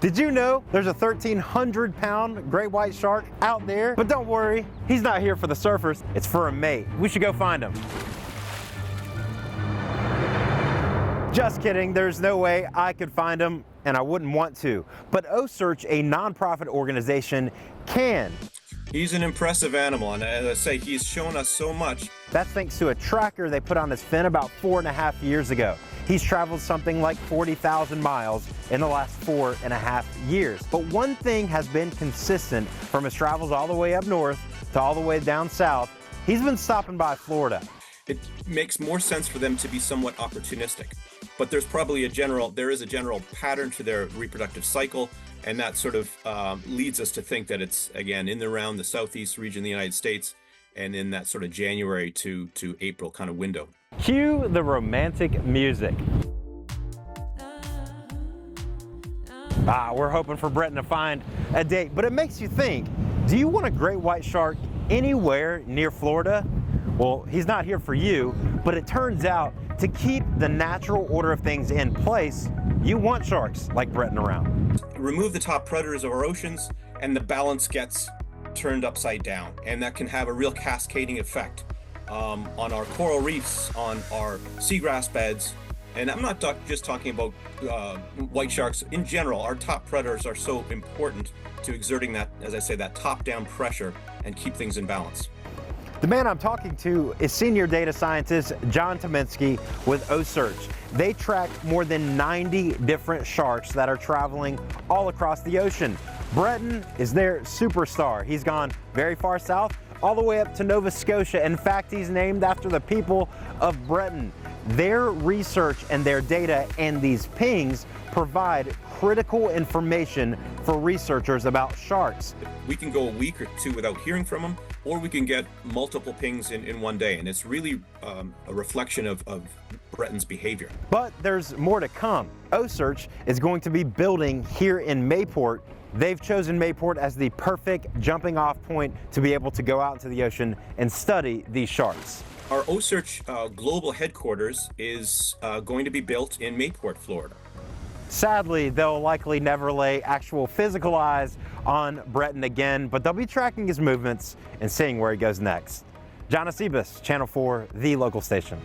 Did you know there's a 1,300-pound great white shark out there? But don't worry, he's not here for the surfers, it's for a mate. We should go find him. Just kidding, there's no way I could find him, and I wouldn't want to. But OSearch, a nonprofit organization, can. He's an impressive animal, and as I say, he's shown us so much. That's thanks to a tracker they put on his fin about 4.5 years ago. He's traveled something like 40,000 miles in the last 4.5 years. But one thing has been consistent from his travels all the way up north to all the way down south. He's been stopping by Florida. It makes more sense for them to be somewhat opportunistic, but there is a general pattern to their reproductive cycle, and that sort of leads us to think that it's, again, in and around the southeast region of the United States and in that sort of January to April kind of window. Cue the romantic music. We're hoping for Breton to find a date, but it makes you think, do you want a great white shark anywhere near Florida? Well, he's not here for you, but it turns out to keep the natural order of things in place, you want sharks like Breton around. Remove the top predators of our oceans and the balance gets turned upside down, and that can have a real cascading effect on our coral reefs, on our seagrass beds. And I'm not just talking about white sharks. In general, our top predators are so important to exerting that, as I say, that top-down pressure and keep things in balance. The man I'm talking to is senior data scientist John Pkg with OSearch. They track more than 90 different sharks that are traveling all across the ocean. Breton is their superstar. He's gone very far south, all the way up to Nova Scotia. In fact, he's named after the people of Breton. Their research and their data and these pings provide critical information for researchers about sharks. We can go a week or two without hearing from them, or we can get multiple pings in one day, and it's really a reflection of Breton's behavior. But there's more to come. OSearch is going to be building here in Mayport. They've chosen Mayport as the perfect jumping off point to be able to go out into the ocean and study these sharks. Our OSearch global headquarters is going to be built in Mayport, Florida. Sadly, they'll likely never lay actual physical eyes on Breton again, but they'll be tracking his movements and seeing where he goes next. John Pkg, Channel 4, the local station.